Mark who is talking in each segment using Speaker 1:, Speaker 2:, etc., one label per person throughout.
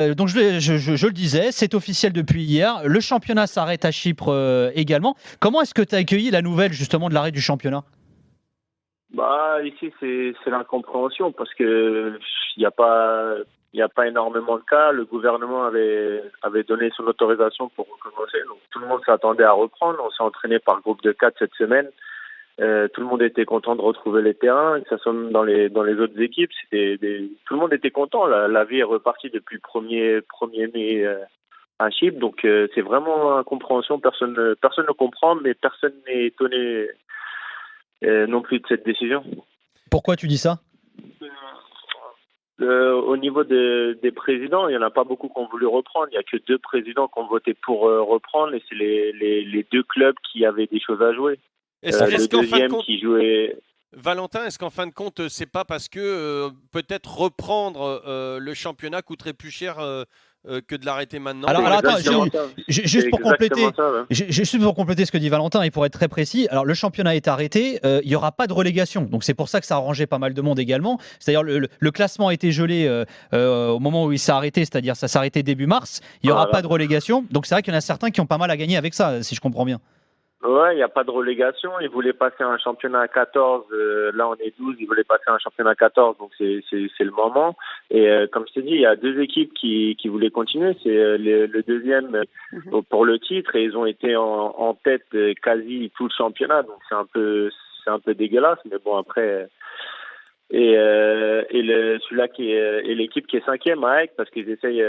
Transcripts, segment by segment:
Speaker 1: Donc je le disais, c'est officiel depuis hier. Le championnat s'arrête à Chypre également. Comment est-ce que tu as accueilli la nouvelle justement de l'arrêt du championnat?
Speaker 2: Bah, ici, c'est l'incompréhension parce que il y a pas énormément de cas. Le gouvernement avait donné son autorisation pour recommencer. Donc, tout le monde s'attendait à reprendre. On s'est entraîné par groupe de 4 cette semaine. Tout le monde était content de retrouver les terrains, que ça soit même dans les autres équipes. Tout le monde était content. La vie est repartie depuis le 1er mai à Chypre. Donc, c'est vraiment incompréhension. Personne ne comprend, mais personne n'est étonné non plus de cette décision.
Speaker 1: Pourquoi tu dis ça?
Speaker 2: Au niveau des présidents, il n'y en a pas beaucoup qui ont voulu reprendre. Il n'y a que 2 présidents qui ont voté pour reprendre et c'est les 2 clubs qui avaient des choses à jouer. Le
Speaker 3: Qu'en fin de
Speaker 2: deuxième
Speaker 3: compte,
Speaker 2: qui jouait.
Speaker 3: Valentin, est-ce qu'en fin de compte, c'est pas parce que peut-être reprendre le championnat coûterait plus cher que de l'arrêter maintenant?
Speaker 1: Alors attends, juste
Speaker 2: C'est
Speaker 1: pour compléter,
Speaker 2: exactement ça, ouais.
Speaker 1: juste pour compléter ce que dit Valentin et pour être très précis, alors le championnat est arrêté, il n'y aura pas de relégation, donc c'est pour ça que ça a arrangé pas mal de monde également. C'est-à-dire le classement a été gelé au moment où il s'est arrêté, c'est-à-dire ça s'est arrêté début mars. Il n'y aura pas de relégation, donc c'est vrai qu'il y en a certains qui ont pas mal à gagner avec ça, si je comprends bien.
Speaker 2: Ouais, il n'y a pas de relégation. Ils voulaient passer un championnat à 14. Là, on est 12. Ils voulaient passer un championnat à 14. Donc, c'est le moment. Et comme je t'ai dit, il y a 2 équipes qui voulaient continuer. C'est le deuxième pour le titre. Et ils ont été en tête quasi tout le championnat. Donc, c'est un peu dégueulasse. Mais bon, après. Celui-là et l'équipe qui est 5e à Aix, parce qu'ils essayent.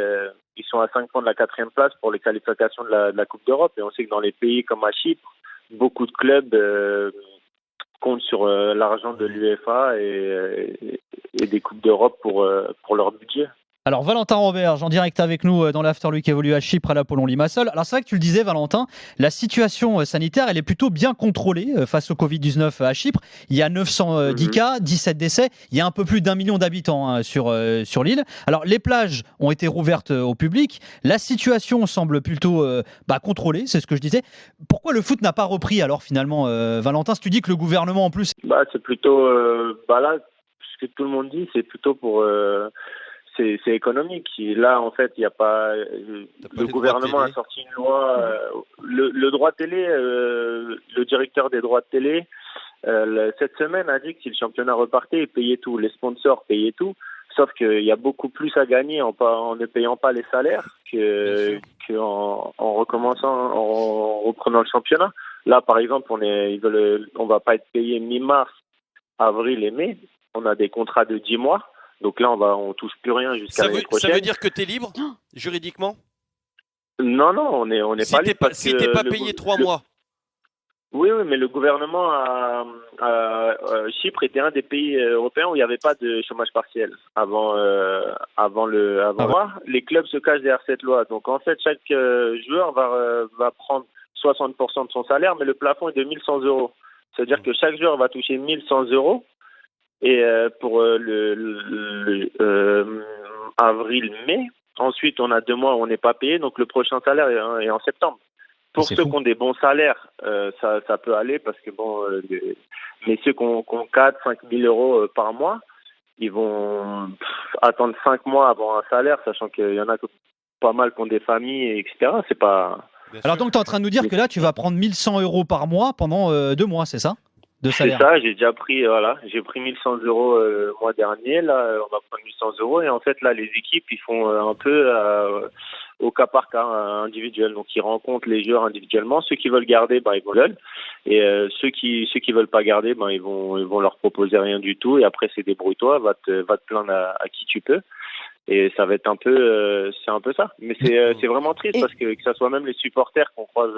Speaker 2: Ils sont à 5 points de la 4e place pour les qualifications de la Coupe d'Europe. Et on sait que dans les pays comme à Chypre, beaucoup de clubs comptent sur l'argent de l'UEFA et des Coupes d'Europe pour leur budget.
Speaker 1: Alors Valentin Robert, en direct avec nous dans l'After Week évolue à Chypre à l'Apollon Limassol. Alors c'est vrai que tu le disais Valentin, la situation sanitaire elle est plutôt bien contrôlée face au Covid-19 à Chypre. Il y a 910 cas, 17 décès, il y a un peu plus d'1 million d'habitants sur l'île. Alors les plages ont été rouvertes au public, la situation semble plutôt contrôlée, c'est ce que je disais. Pourquoi le foot n'a pas repris alors finalement Valentin, si tu dis que le gouvernement en plus...
Speaker 2: C'est plutôt, là, ce que tout le monde dit, c'est plutôt pour... C'est économique. Là, en fait, il n'y a pas. Le gouvernement a sorti une loi. Le droit télé, le directeur des droits de télé, cette semaine a dit que si le championnat repartait, il payait tout. Les sponsors payaient tout. Sauf qu'il y a beaucoup plus à gagner en ne payant pas les salaires qu'en recommençant, en reprenant le championnat. Là, par exemple, on va pas être payé mi-mars, avril et mai. On a des contrats de 10 mois. Donc là, on touche plus rien jusqu'à l'année prochaine.
Speaker 3: Ça veut dire que tu es libre, juridiquement?
Speaker 2: Non, on n'est pas libre.
Speaker 3: Si tu n'es pas payé 3 mois.
Speaker 2: Oui, mais le gouvernement Chypre était un des pays européens où il n'y avait pas de chômage partiel avant les clubs se cachent derrière cette loi. Donc en fait, chaque joueur va prendre 60% de son salaire, mais le plafond est de 1 100 euros. C'est-à-dire que chaque joueur va toucher 1 100 euros. Et pour avril-mai, ensuite on a 2 mois où on n'est pas payé, donc le prochain salaire est en septembre. Pour ceux qui ont des bons salaires, ça peut aller parce que mais ceux qui ont 4-5 000 euros par mois, ils vont attendre 5 mois avant un salaire, sachant qu'il y en a pas mal qui ont des familles, etc. C'est pas.
Speaker 1: Alors donc tu es en train de nous dire que là tu vas prendre 1 100 euros par mois pendant 2 mois, c'est ça?
Speaker 2: C'est ça, j'ai déjà pris, j'ai pris 1 100 euros le mois dernier, là, on va prendre 1 100 euros, et en fait, là, les équipes, ils font un peu au cas par cas individuel, donc ils rencontrent les joueurs individuellement, ceux qui veulent garder, ils veulent, et ceux qui veulent pas garder, ils vont leur proposer rien du tout, et après, c'est débrouille-toi, va te plaindre à qui tu peux. Et ça va être c'est un peu ça. Mais c'est vraiment triste parce que ça soit même les supporters qu'on croise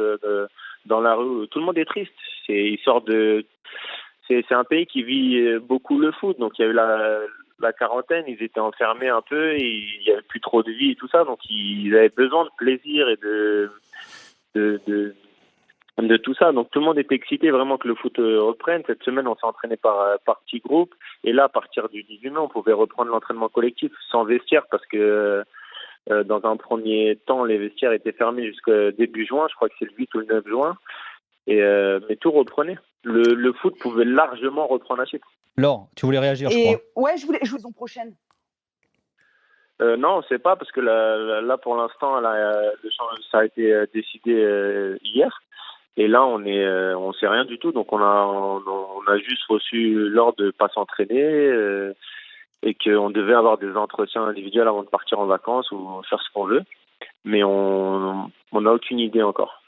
Speaker 2: dans la rue, tout le monde est triste. C'est un pays qui vit beaucoup le foot. Donc il y a eu la quarantaine, ils étaient enfermés un peu, et il y avait plus trop de vie et tout ça. Donc ils avaient besoin de plaisir et de tout ça. Donc tout le monde était excité vraiment que le foot reprenne. Cette semaine, on s'est entraîné par petits groupes. Et là, à partir du 18 mai, on pouvait reprendre l'entraînement collectif sans vestiaire parce que dans un premier temps, les vestiaires étaient fermés jusqu'au début juin. Je crois que c'est le 8 ou le 9 juin. Mais tout reprenait. Le foot pouvait largement reprendre à Chypre.
Speaker 1: Laure, tu voulais réagir, je crois.
Speaker 4: Ouais, je voulais saison prochaine.
Speaker 2: Non, on ne sait pas parce que là pour l'instant, ça a été décidé hier. Et là, on sait rien du tout. Donc, on a juste reçu l'ordre de pas s'entraîner et qu'on devait avoir des entretiens individuels avant de partir en vacances ou faire ce qu'on veut. Mais on n'a aucune idée encore.